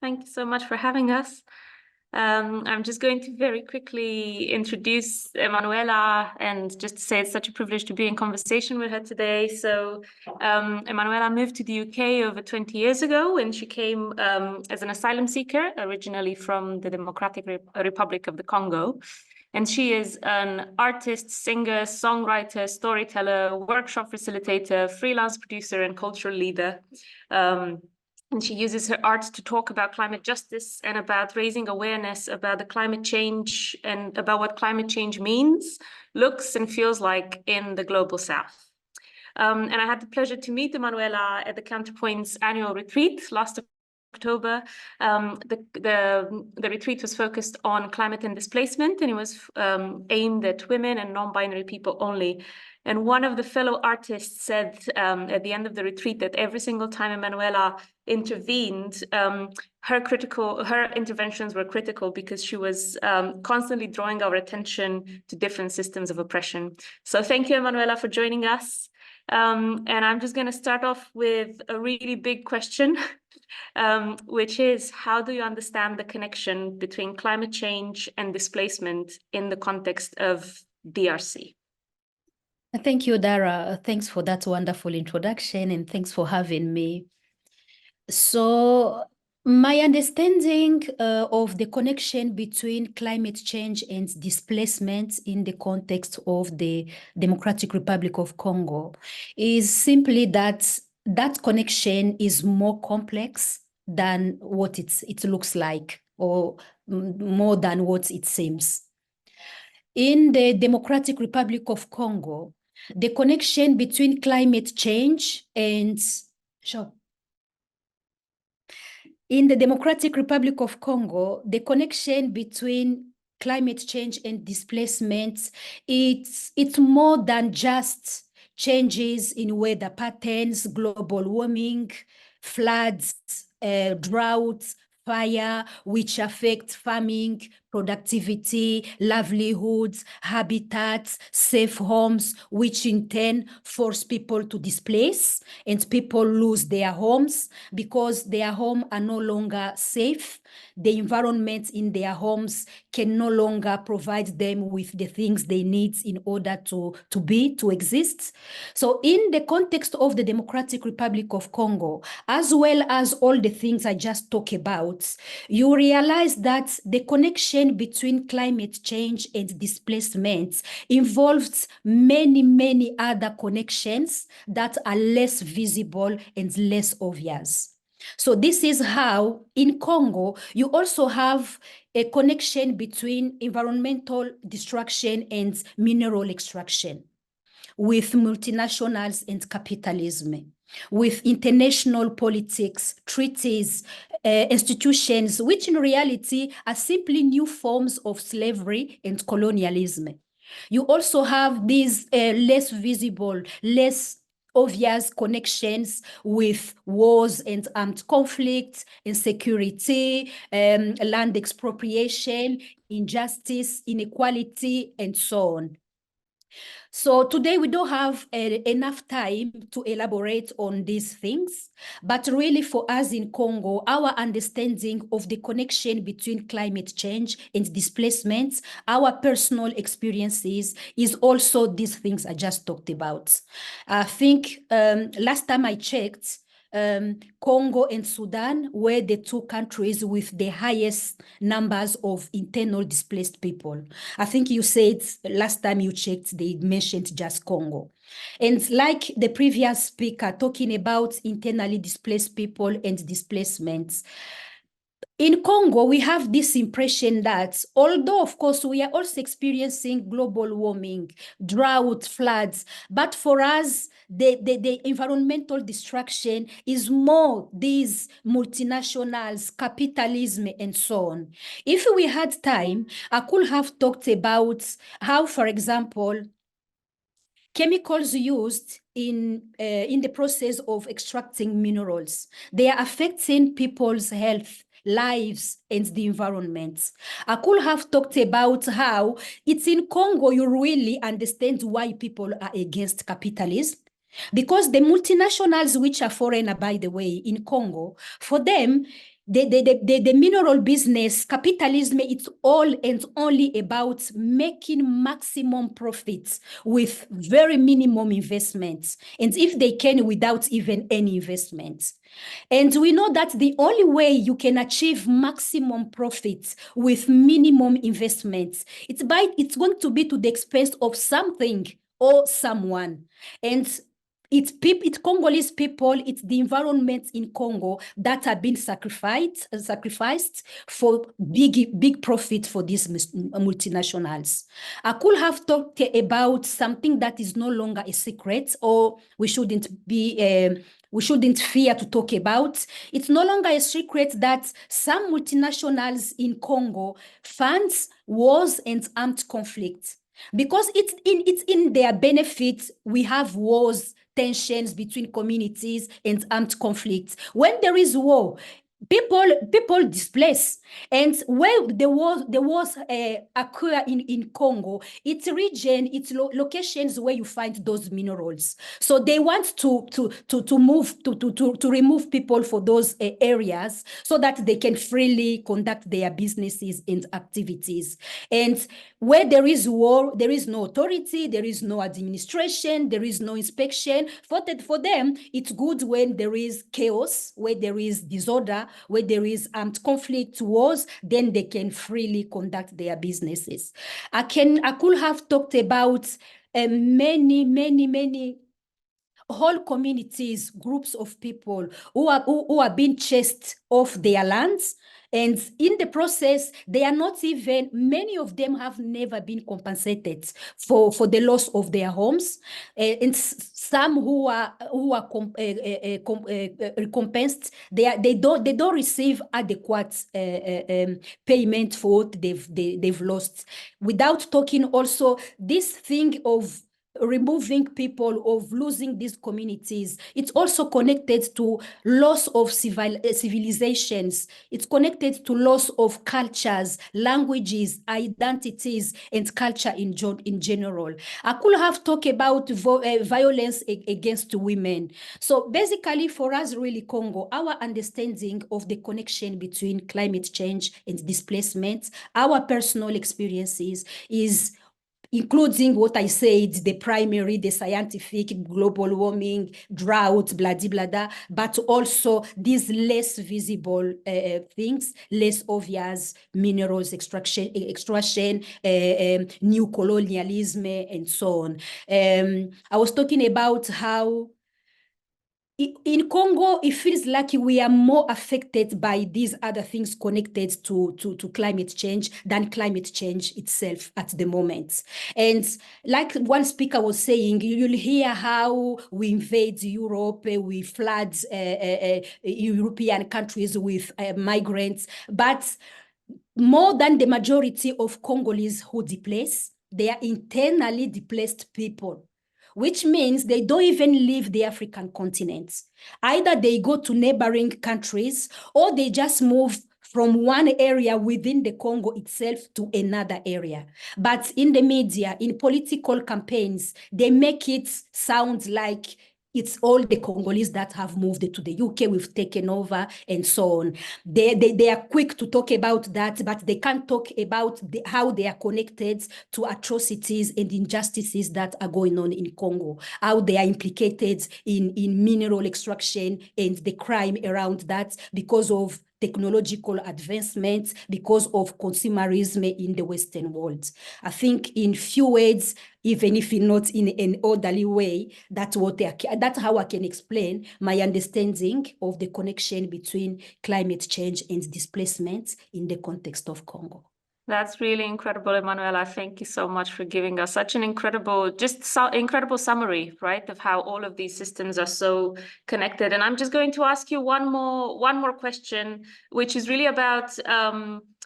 Thank you so much for having us. I'm just going to very quickly introduce Emmanuela and just to say it's such a privilege to be in conversation with her today. So Emmanuela moved to the UK over 20 years ago when she came as an asylum seeker, originally from the Democratic Republic of the Congo. And she is an artist, singer, songwriter, storyteller, workshop facilitator, freelance producer, and cultural leader. And she uses her art to talk about climate justice and about raising awareness about the climate change and about what climate change means, looks, and feels like in the global South. And I had the pleasure to meet Emmanuela at the Counterpoint's annual retreat last October. The retreat was focused on climate and displacement, and it was aimed at women and non-binary people only. And one of the fellow artists said at the end of the retreat that every single time Emmanuela intervened, her interventions were critical because she was constantly drawing our attention to different systems of oppression. So thank you, Emmanuela, for joining us. And I'm just going to start off with a really big question, which is, how do you understand the connection between climate change and displacement in the context of DRC? Thank you, Dara. Thanks for that wonderful introduction, and thanks for having me. So my understanding of the connection between climate change and displacement in the context of the Democratic Republic of Congo is simply that that connection is more complex than what it looks like, or more than what it seems. In the Democratic Republic of Congo, the connection between climate change and in the Democratic Republic of Congo, the connection between climate change and displacement, it's more than just changes in weather patterns, global warming, floods, droughts, fire, which affect farming, productivity, livelihoods, habitats, safe homes, which in turn force people to displace, and people lose their homes because their homes are no longer safe. The environment in their homes can no longer provide them with the things they need in order to exist. So in the context of the Democratic Republic of Congo, as well as all the things I just talked about, you realize that the connection between climate change and displacement involves many, many other connections that are less visible and less obvious. So this is how in Congo, you also have a connection between environmental destruction and mineral extraction, with multinationals and capitalism, with international politics, treaties, institutions, which in reality are simply new forms of slavery and colonialism. You also have these less visible, less obvious connections with wars and armed conflicts, insecurity, land expropriation, injustice, inequality, and so on. So today we don't have enough time to elaborate on these things, but really for us in Congo, our understanding of the connection between climate change and displacement, our personal experiences, is also these things I just talked about. I think last time I checked, Congo and Sudan were the two countries with the highest numbers of internal displaced people. I think you said last time you checked, they mentioned just Congo. And like the previous speaker talking about internally displaced people and displacements, in Congo, we have this impression that although, of course, we are also experiencing global warming, drought, floods, but for us, the environmental destruction is more these multinationals, capitalism, and so on. If we had time, I could have talked about how, for example, chemicals used in the process of extracting minerals, they are affecting people's health, lives, and the environment. I could have talked about how it's in Congo you really understand why people are against capitalism. Because the multinationals, which are foreigner, by the way, in Congo, for them, the mineral business, capitalism, it's all and only about making maximum profits with very minimum investments. And if they can, without even any investments. And we know that the only way you can achieve maximum profits with minimum investments, it's going to be to the expense of something or someone. And it's Congolese people, it's the environment in Congo that have been sacrificed for big profit for these multinationals. I could have talked about something that is no longer a secret, or we shouldn't fear to talk about. It's no longer a secret that some multinationals in Congo funds wars and armed conflict. Because it's in their benefit, we have wars, tensions between communities, and armed conflicts. When there is war, people displace. And where there was occur in Congo, it's region, it's locations where you find those minerals. So they want to remove people for those areas so that they can freely conduct their businesses and activities. And where there is war, there is no authority, there is no administration, there is no inspection. For them, it's good when there is chaos, where there is disorder, where there is armed conflict, wars, then they can freely conduct their businesses. I could have talked about many whole communities, groups of people who are being chased off their lands. And in the process, they are not even, many of them have never been compensated for the loss of their homes. And some who are recompensed, they don't receive adequate payment for what they've lost. Without talking also this thing of removing people, of losing these communities, it's also connected to loss of civilizations. It's connected to loss of cultures, languages, identities, and culture in general. I could have talked about violence against women. So basically, for us, really, Congo, our understanding of the connection between climate change and displacement, our personal experiences is including what I said, the primary, the scientific, global warming, drought, blah, blah, blah, but also these less visible things, less obvious, minerals extraction, new colonialism, and so on. I was talking about how in Congo, it feels like we are more affected by these other things connected to climate change than climate change itself at the moment. And like one speaker was saying, you'll hear how we invade Europe, we flood European countries with migrants, but more than the majority of Congolese who displace, they are internally displaced people, which means they don't even leave the African continent. Either they go to neighboring countries or they just move from one area within the Congo itself to another area. But in the media, in political campaigns, they make it sound like it's all the Congolese that have moved to the UK, we've taken over, and so on. They are quick to talk about that, but they can't talk about how they are connected to atrocities and injustices that are going on in Congo, how they are implicated in mineral extraction and the crime around that because of technological advancements, because of consumerism in the Western world. I think in few words, even if not in an orderly way, that's how I can explain my understanding of the connection between climate change and displacement in the context of Congo. That's really incredible, Emmanuela. Thank you so much for giving us such an incredible, incredible summary, right, of how all of these systems are so connected. And I'm just going to ask you one more question, which is really about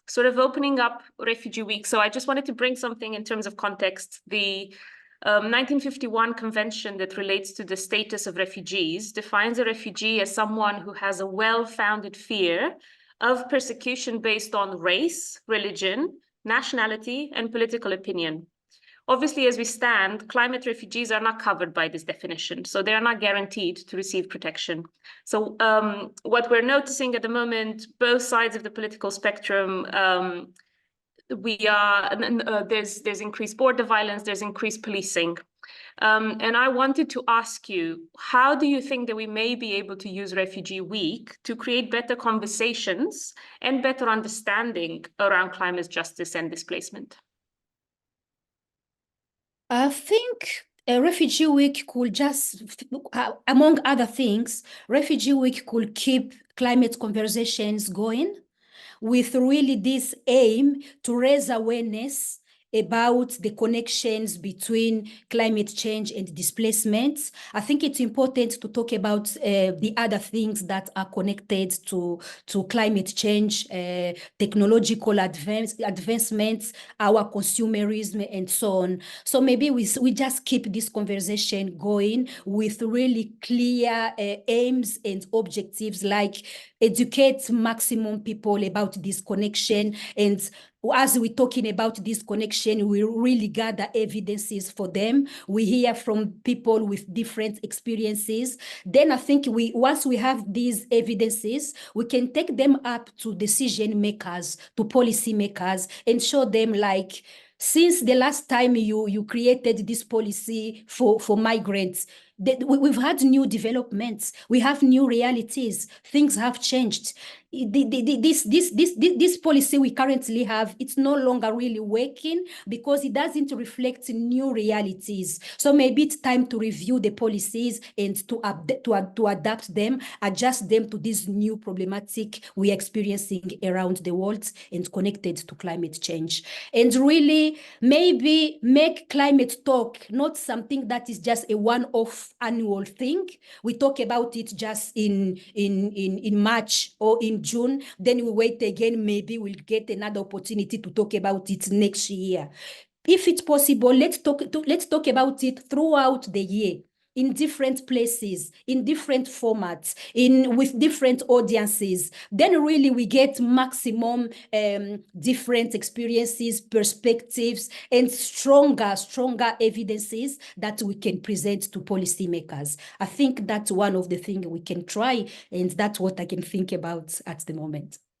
sort of opening up Refugee Week. So I just wanted to bring something in terms of context. The 1951 convention that relates to the status of refugees defines a refugee as someone who has a well-founded fear of persecution based on race, religion, nationality, and political opinion, Obviously, as we stand, climate refugees are not covered by this definition, so they are not guaranteed to receive protection. So what we're noticing at the moment, both sides of the political spectrum, there's increased border violence, there's increased policing. And I wanted to ask you, how do you think that we may be able to use Refugee Week to create better conversations and better understanding around climate justice and displacement? I think Refugee Week could just, among other things, Refugee Week could keep climate conversations going with really this aim to raise awareness about the connections between climate change and displacement. I think it's important to talk about the other things that are connected to climate change, technological advancements, our consumerism, and so on. So maybe we just keep this conversation going with really clear aims and objectives, like educate maximum people about this connection. And as we're talking about this connection, we really gather evidences for them. We hear from people with different experiences. Then I think once we have these evidences, we can take them up to decision makers, to policy makers, and show them, like, since the last time you created this policy for migrants, we've had new developments. We have new realities. Things have changed. This policy we currently have, it's no longer really working because it doesn't reflect new realities. So maybe it's time to review the policies and to adapt them, adjust them to this new problematic we're experiencing around the world and connected to climate change. And really, maybe make climate talk not something that is just a one-off annual thing. We talk about it just in March or in June, then we wait again, maybe we'll get another opportunity to talk about it next year. If it's possible, let's talk about it throughout the year, in different places, in different formats, with different audiences. Then really we get maximum different experiences, perspectives, and stronger evidences that we can present to policymakers. I think that's one of the things we can try, and that's what I can think about at the moment.